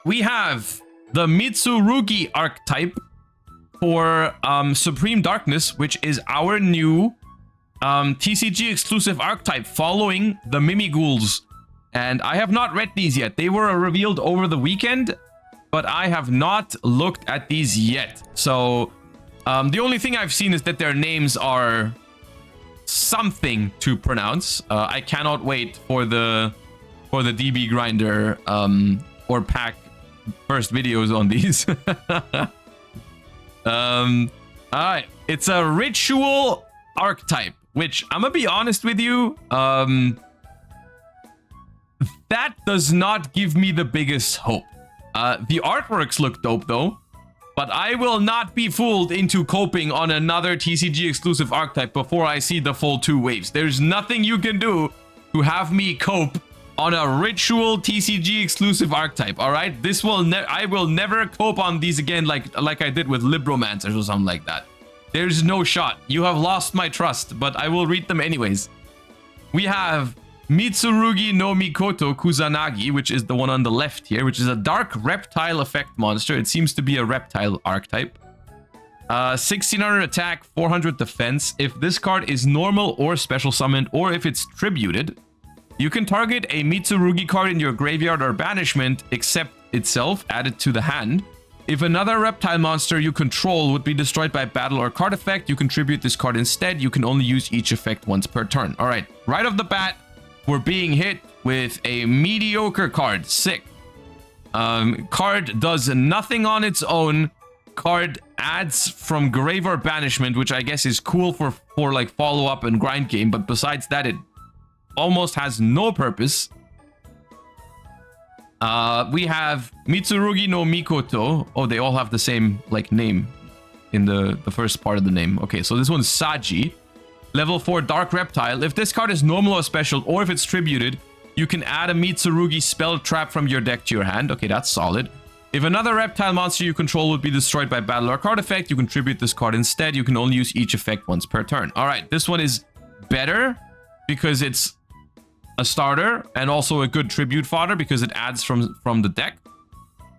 we have the Mitsurugi archetype for Supreme Darkness, which is our new TCG exclusive archetype following the Mimighouls. And I have not read these yet. They were revealed over the weekend, but I have not looked at these yet. So the only thing I've seen is that their names are something to pronounce. I cannot wait for the DB grinder or pack first videos on these. All right, it's a ritual archetype, which I'm gonna be honest with you, that does not give me the biggest hope. The artworks look dope though, but I will not be fooled into coping on another TCG exclusive archetype before I see the full 2 waves. There's nothing you can do to have me cope on a ritual TCG exclusive archetype. All right, I will never cope on these again like I did with Libromancers or something like that. There's no shot. You have lost my trust, but I will read them anyways. We have Mitsurugi no Mikoto Kusanagi, which is the one on the left here, which is a dark reptile effect monster. It seems to be a reptile archetype. 1600 attack, 400 defense. If this card is normal or special summoned, or if it's tributed, you can target a Mitsurugi card in your graveyard or banishment, except itself, add it to the hand. If another reptile monster you control would be destroyed by battle or card effect, you contribute this card instead. You can only use each effect once per turn. All right, right off the bat, we're being hit with a mediocre card. Sick. Card does nothing on its own. Card adds from grave or banishment, which I guess is cool for like follow-up and grind game, but besides that, it almost has no purpose. We have Mitsurugi no Mikoto. Oh, they all have the same like name in the first part of the name. Okay, so this one's Saji. Level 4 Dark Reptile. If this card is normal or special, or if it's tributed, you can add a Mitsurugi spell trap from your deck to your hand. Okay, that's solid. If another reptile monster you control would be destroyed by battle or card effect, you contribute this card instead. You can only use each effect once per turn. All right, this one is better because it's a starter and also a good tribute fodder because it adds from the deck.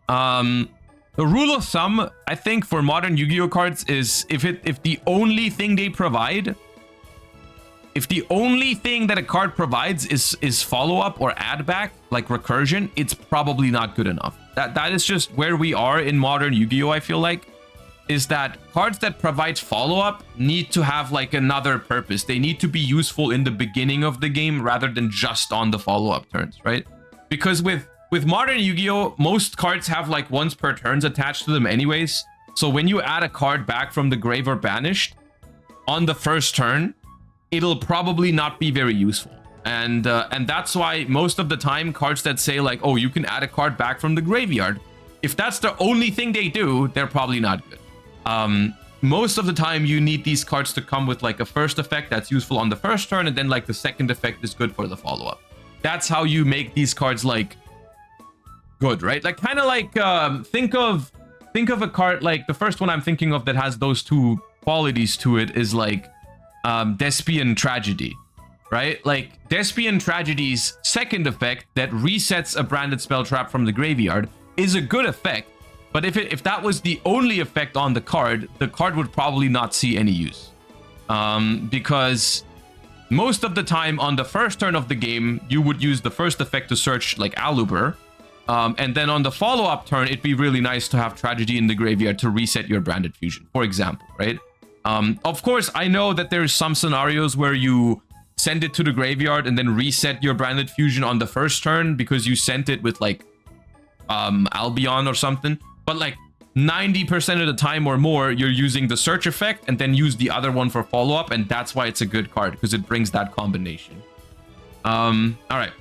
The rule of thumb, I think, for modern Yu-Gi-Oh cards is if the only thing they provide, if the only thing that a card provides is follow-up or add back, like recursion, it's probably not good enough. That is just where we are in modern Yu-Gi-Oh, I feel like, is that cards that provide follow-up need to have like another purpose. They need to be useful in the beginning of the game rather than just on the follow-up turns, right? Because with modern Yu-Gi-Oh, most cards have like once per turns attached to them anyways. So when you add a card back from the grave or banished on the first turn, it'll probably not be very useful. And that's why most of the time cards that say like, oh, you can add a card back from the graveyard, if that's the only thing they do, they're probably not good. Most of the time you need these cards to come with like a first effect that's useful on the first turn, and then like the second effect is good for the follow-up. That's how you make these cards like good, right? Like kind of like think of a card like the first one I'm thinking of that has those two qualities to it is like Despian Tragedy, right? Like Despian Tragedy's second effect that resets a branded spell trap from the graveyard is a good effect, but if that was the only effect on the card would probably not see any use, because most of the time on the first turn of the game you would use the first effect to search like Aluber, and then on the follow-up turn it'd be really nice to have Tragedy in the graveyard to reset your branded fusion, for example, right? Of course, I know that there's some scenarios where you send it to the graveyard and then reset your branded fusion on the first turn because you sent it with like Albion or something. But like 90% of the time or more, you're using the search effect and then use the other one for follow-up, and that's why it's a good card, because it brings that combination. All right.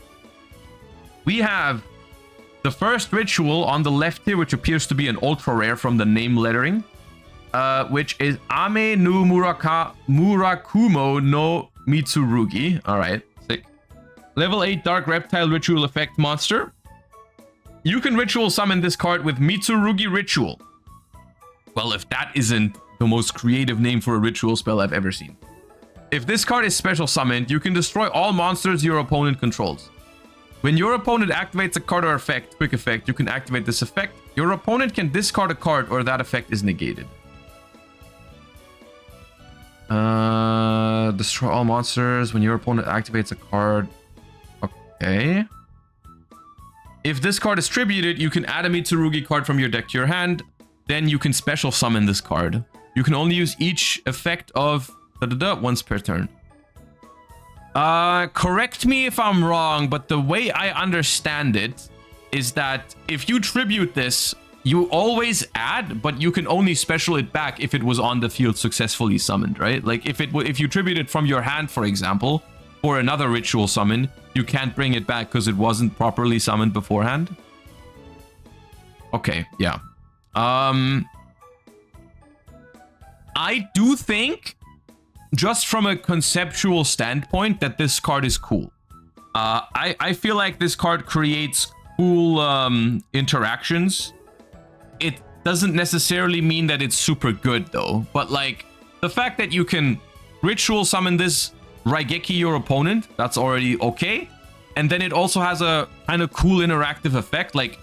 We have the first ritual on the left here, which appears to be an ultra rare from the name lettering. Which is Ame no Murakumo no Mitsurugi. All right, sick. Level 8 Dark Reptile Ritual Effect Monster. You can ritual summon this card with Mitsurugi Ritual. Well, if that isn't the most creative name for a ritual spell I've ever seen. If this card is special summoned, you can destroy all monsters your opponent controls. When your opponent activates a card or effect, quick effect, you can activate this effect. Your opponent can discard a card or that effect is negated. Destroy all monsters when your opponent activates a card. Okay. If this card is tributed, you can add a Mitsurugi card from your deck to your hand. Then you can special summon this card. You can only use each effect of once per turn. Correct me if I'm wrong, but the way I understand it is that if you tribute this, you always add, but you can only special it back if it was on the field successfully summoned, right? Like if you tribute it from your hand, for example, or another ritual summon, you can't bring it back because it wasn't properly summoned beforehand. Okay, yeah. I do think, just from a conceptual standpoint, that this card is cool. I feel like this card creates cool interactions. It doesn't necessarily mean that it's super good though, but like the fact that you can ritual summon this Raigeki your opponent, that's already okay. And then it also has a kind of cool interactive effect. Like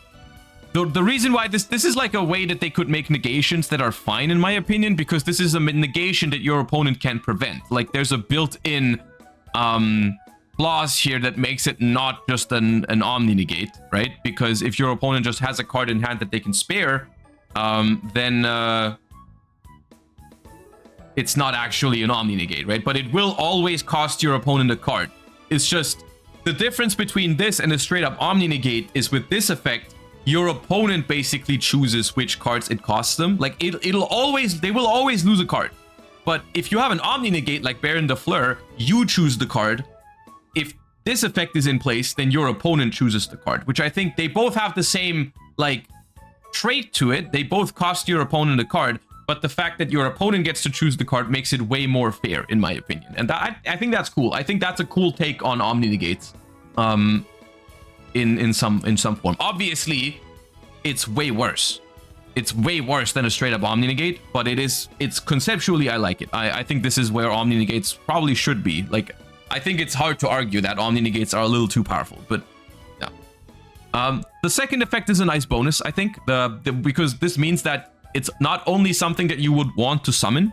the reason why this is like a way that they could make negations that are fine in my opinion, because this is a negation that your opponent can prevent. Like there's a built-in clause here that makes it not just an omni negate, right? Because if your opponent just has a card in hand that they can spare, then it's not actually an omni negate, right? But it will always cost your opponent a card. It's just the difference between this and a straight up omni negate is with this effect, your opponent basically chooses which cards it costs them. Like they will always lose a card. But if you have an omni negate like Baron de Fleur, you choose the card. If this effect is in place, then your opponent chooses the card, which I think they both have the same like trait to it. They both cost your opponent a card, but the fact that your opponent gets to choose the card makes it way more fair, in my opinion. And I think that's cool. I think that's a cool take on omni negates. In some form. Obviously, it's way worse. It's way worse than a straight up omni negate, but it's conceptually I like it. I think this is where omni negates probably should be. Like I think it's hard to argue that omni negates are a little too powerful, but yeah. The second effect is a nice bonus, I think, because this means that it's not only something that you would want to summon,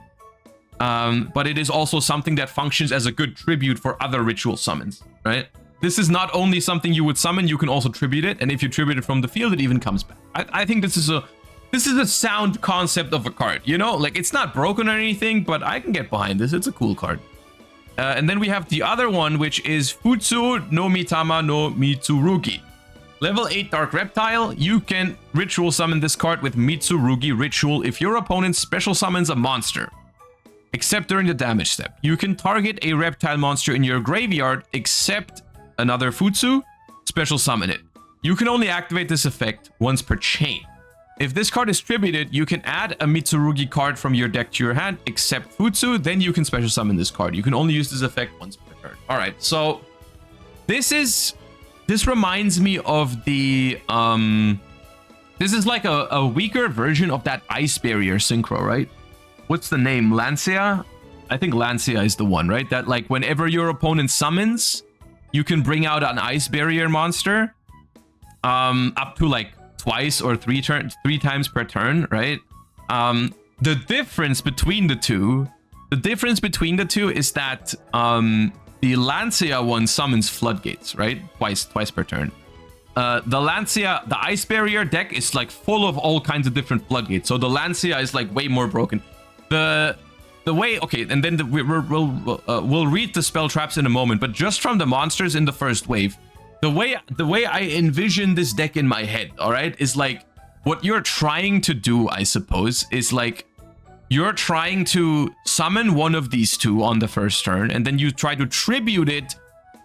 but it is also something that functions as a good tribute for other ritual summons, right? This is not only something you would summon, you can also tribute it, and if you tribute it from the field, it even comes back. I think this is a sound concept of a card, you know? Like, it's not broken or anything, but I can get behind this. It's a cool card. And then we have the other one, which is Futu no Mitama no Mitsurugi. Level 8 Dark Reptile. You can ritual summon this card with Mitsurugi Ritual if your opponent special summons a monster, except during the damage step. You can target a reptile monster in your graveyard, except another Futsu, special summon it. You can only activate this effect once per chain. If this card is tributed, you can add a Mitsurugi card from your deck to your hand, except Futsu, then you can special summon this card. You can only use this effect once per turn. All right, so this reminds me of the this is like a weaker version of that Ice Barrier synchro, right? What's the name? Lancia? I think Lancia is the one, right? That like whenever your opponent summons, you can bring out an Ice Barrier monster up to like twice or three times per turn, right? The difference between the two is that the Lancia one summons floodgates, right? Twice per turn. The Lancia, the Ice Barrier deck is like full of all kinds of different floodgates. So the Lancia is like way more broken. The way, okay, and then we'll read the spell traps in a moment, but just from the monsters in the first wave, the way I envision this deck in my head, all right, is like what you're trying to do, I suppose, is like you're trying to summon one of these two on the first turn, and then you try to tribute it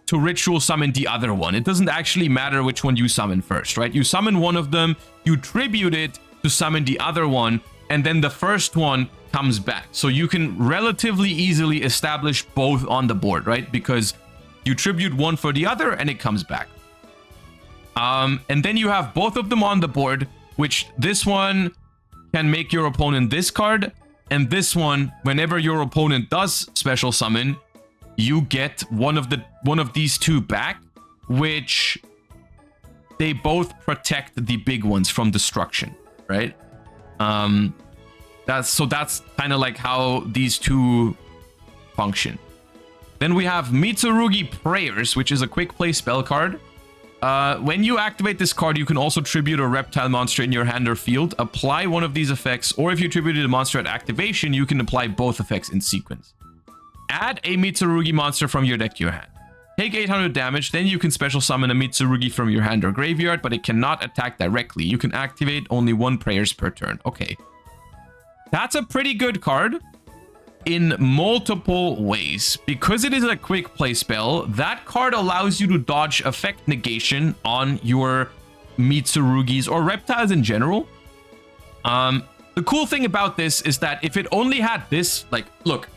to ritual summon the other one. It doesn't actually matter which one you summon first, right? You summon one of them, you tribute it to summon the other one, and then the first one comes back. So you can relatively easily establish both on the board, right? Because you tribute one for the other and it comes back. And then you have both of them on the board, which this one can make your opponent discard, and this one, whenever your opponent does special summon, you get one of these two back, which they both protect the big ones from destruction, right? That's kind of like how these two function. Then we have Mugi Prayers, which is a quick play spell card. When you activate this card, you can also tribute a reptile monster in your hand or field. Apply one of these effects, or if you tributed a monster at activation, you can apply both effects in sequence. Add a Mugi monster from your deck to your hand. Take 800 damage, then you can special summon a Mugi from your hand or graveyard, but it cannot attack directly. You can activate only 1 prayers per turn. Okay. That's a pretty good card in multiple ways. Because it is a quick play spell, that card allows you to dodge effect negation on your Mitsurugis or reptiles in general. The cool thing about this is that if it only had this, like, look,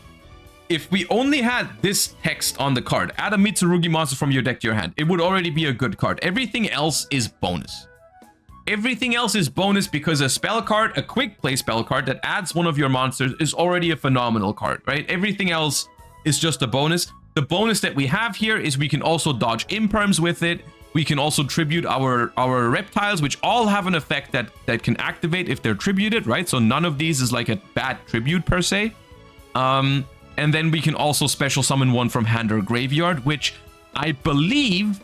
if we only had this text on the card, add a Mitsurugi monster from your deck to your hand, it would already be a good card. Everything else is bonus. Everything else is bonus because a spell card, a quick play spell card that adds one of your monsters is already a phenomenal card, right? Everything else is just a bonus. The bonus that we have here is we can also dodge imperms with it. We can also tribute our reptiles, which all have an effect that can activate if they're tributed, right? So none of these is like a bad tribute per se. And then we can also special summon one from hand or graveyard, which I believe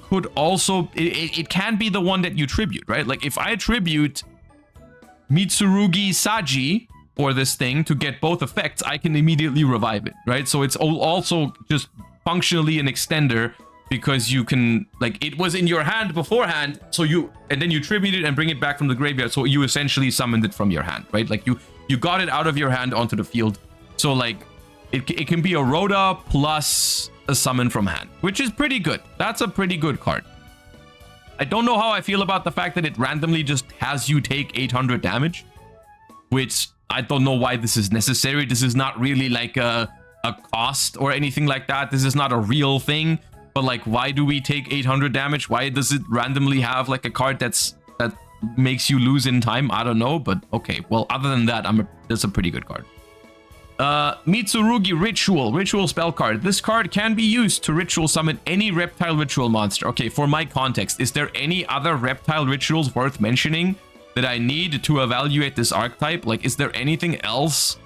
could also, it can be the one that you tribute, right? Like if I tribute Mitsurugi Saji for this thing to get both effects, I can immediately revive it, right? So it's also just functionally an extender because you can, like, it was in your hand beforehand, so and then you tribute it and bring it back from the graveyard, so you essentially summoned it from your hand, right? Like you got it out of your hand onto the field. So like it can be a Rhoda plus a summon from hand, which is pretty good. That's a pretty good card. I don't know how I feel about the fact that it randomly just has you take 800 damage, which I don't know why this is necessary. This is not really like a cost or anything like that. This is not a real thing, but like, why do we take 800 damage? Why does it randomly have like a card that makes you lose in time? I don't know, but okay. Well, other than that, that's a pretty good card. Mitsurugi Ritual spell card. This card can be used to ritual summon any reptile ritual monster. Okay, for my context, is there any other reptile rituals worth mentioning that I need to evaluate this archetype? Like, is there anything else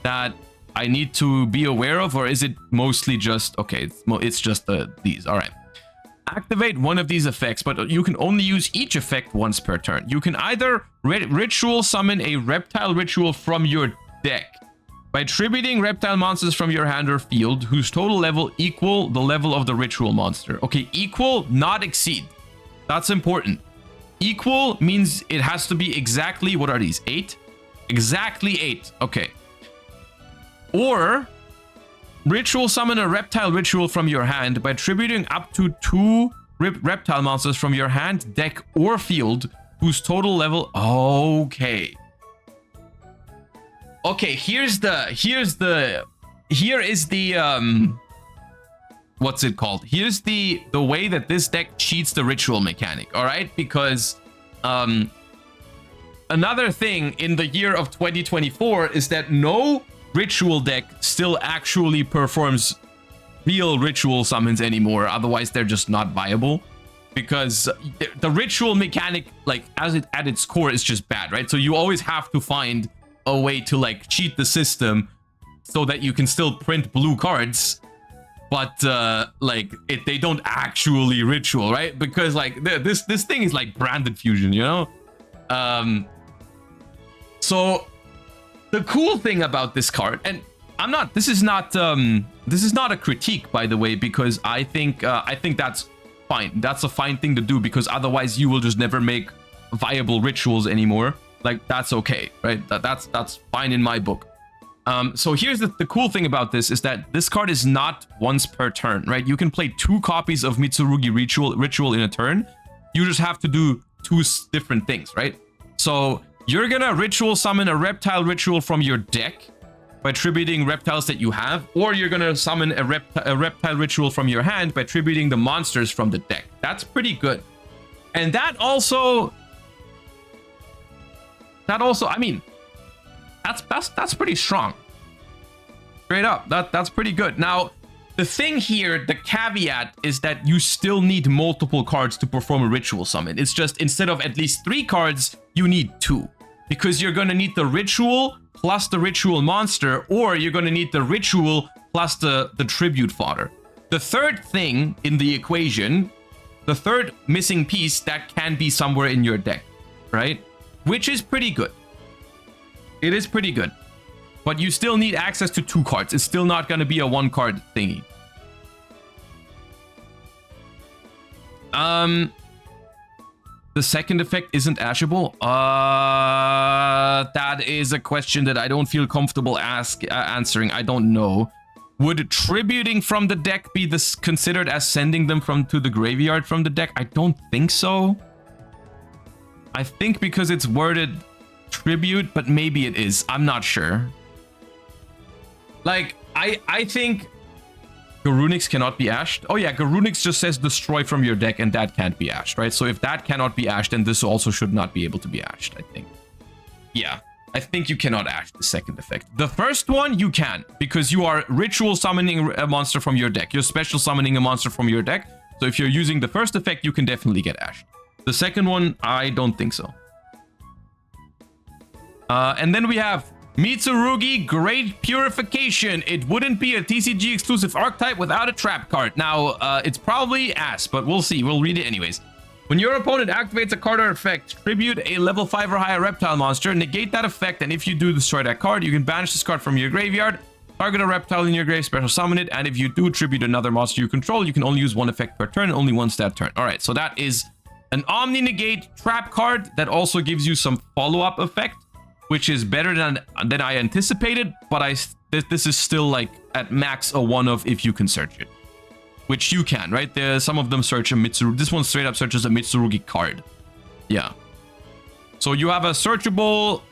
that I need to be aware of, or is it mostly just, okay, it's just these. All right. Activate one of these effects, but you can only use each effect once per turn. You can either ritual summon a reptile ritual from your deck by tributing reptile monsters from your hand or field whose total level equal the level of the ritual monster. Okay, equal, not exceed. That's important. Equal means it has to be exactly, what are these, 8? Exactly 8. Okay. Or ritual summon a reptile ritual from your hand by tributing up to 2 reptile monsters from your hand, deck, or field whose total level. Okay. Okay, here is the what's it called? Here's the way that this deck cheats the ritual mechanic, all right? Because another thing in the year of 2024 is that no ritual deck still actually performs real ritual summons anymore. Otherwise, they're just not viable. Because the ritual mechanic, like, at its core, is just bad, right? So you always have to find a way to like cheat the system so that you can still print blue cards, but they don't actually ritual, right? Because like this thing is like branded fusion, you know. So the cool thing about this card, and this is not a critique, by the way, because I think that's fine. That's a fine thing to do, because otherwise you will just never make viable rituals anymore. Like, that's okay, right? That's fine in my book. So here's the cool thing about this is that this card is not once per turn, right? You can play 2 copies of Mitsurugi Ritual in a turn. You just have to do 2 different things, right? So you're gonna ritual summon a reptile ritual from your deck by tributing reptiles that you have, or you're gonna summon a reptile ritual from your hand by tributing the monsters from the deck. That's pretty good. And that also, I mean, that's pretty strong. Straight up, that's pretty good. Now, The thing here, the caveat, is that you still need multiple cards to perform a ritual summon. It's just instead of at least 3 cards, you need 2. Because you're going to need the ritual plus the ritual monster, or you're going to need the ritual plus the tribute fodder. The third thing in the equation, the third missing piece, that can be somewhere in your deck, right? Which is pretty good. It is pretty good. But you still need access to 2 cards. It's still not going to be a 1-card thingy. The second effect isn't ashable. That is a question that I don't feel comfortable answering. I don't know. Would tributing from the deck be considered as sending them to the graveyard from the deck? I don't think so. I think because it's worded tribute, but maybe it is. I'm not sure. Like, I think Garunix cannot be ashed. Oh yeah, Garunix just says destroy from your deck, and that can't be ashed, right? So if that cannot be ashed, then this also should not be able to be ashed, I think. Yeah, I think you cannot ash the second effect. The first one, you can, because you are ritual summoning a monster from your deck. You're special summoning a monster from your deck. So if you're using the first effect, you can definitely get ashed. The second one, I don't think so. And then we have Mitsurugi, Great Purification. It wouldn't be a TCG exclusive archetype without a trap card. Now, it's probably ass, but we'll see. We'll read it anyways. When your opponent activates a card or effect, tribute a level 5 or higher reptile monster, negate that effect, and if you do destroy that card, you can banish this card from your graveyard, target a reptile in your grave, special summon it, and if you do tribute another monster you control, you can only use 1 effect per turn, only once that turn. Alright, so that is an Omni Negate trap card that also gives you some follow-up effect, which is better than I anticipated, but this is still like at max a 1-of if you can search it. Which you can, right? Some of them search a Mitsurugi. This one straight up searches a Mitsurugi card. Yeah. So you have a searchable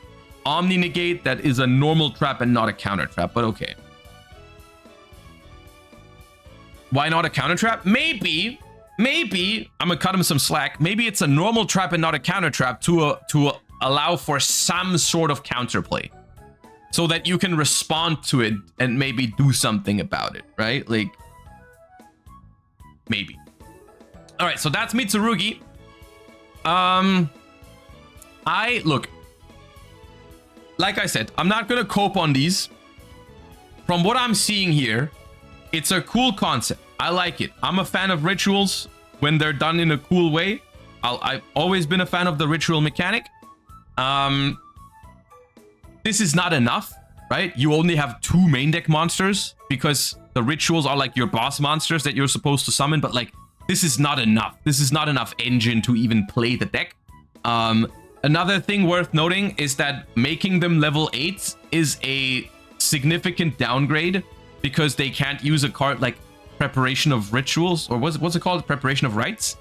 Omni Negate that is a normal trap and not a counter trap, but okay. Why not a counter trap? Maybe, I'm gonna cut him some slack. Maybe it's a normal trap and not a counter trap to allow for some sort of counterplay, so that you can respond to it and maybe do something about it, right? Like, maybe. All right, so that's Mitsurugi. Look, like I said, I'm not gonna cope on these. From what I'm seeing here, it's a cool concept. I like it. I'm a fan of rituals when they're done in a cool way. I've always been a fan of the ritual mechanic. This is not enough, right? You only have 2 main deck monsters because the rituals are like your boss monsters that you're supposed to summon, but like, this is not enough. This is not enough engine to even play the deck. Another thing worth noting is that making them level 8 is a significant downgrade because they can't use a card like Preparation of Rituals, or what's it called? Preparation of Rites.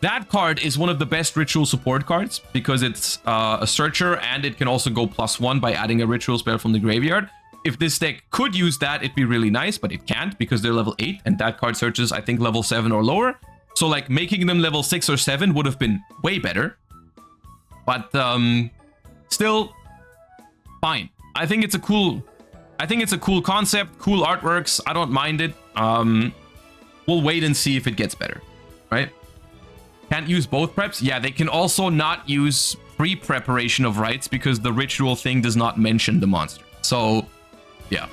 That card is one of the best ritual support cards because it's a searcher and it can also go +1 by adding a ritual spell from the graveyard. If this deck could use that, it'd be really nice, but it can't because they're level 8 and that card searches, I think, level 7 or lower. So like making them level 6 or 7 would have been way better. But still fine. I think it's a cool concept, cool artworks. I don't mind it. We'll wait and see if it gets better, right? Can't use both preps? Yeah, they can also not use pre-preparation of rites because the ritual thing does not mention the monster. So, yeah.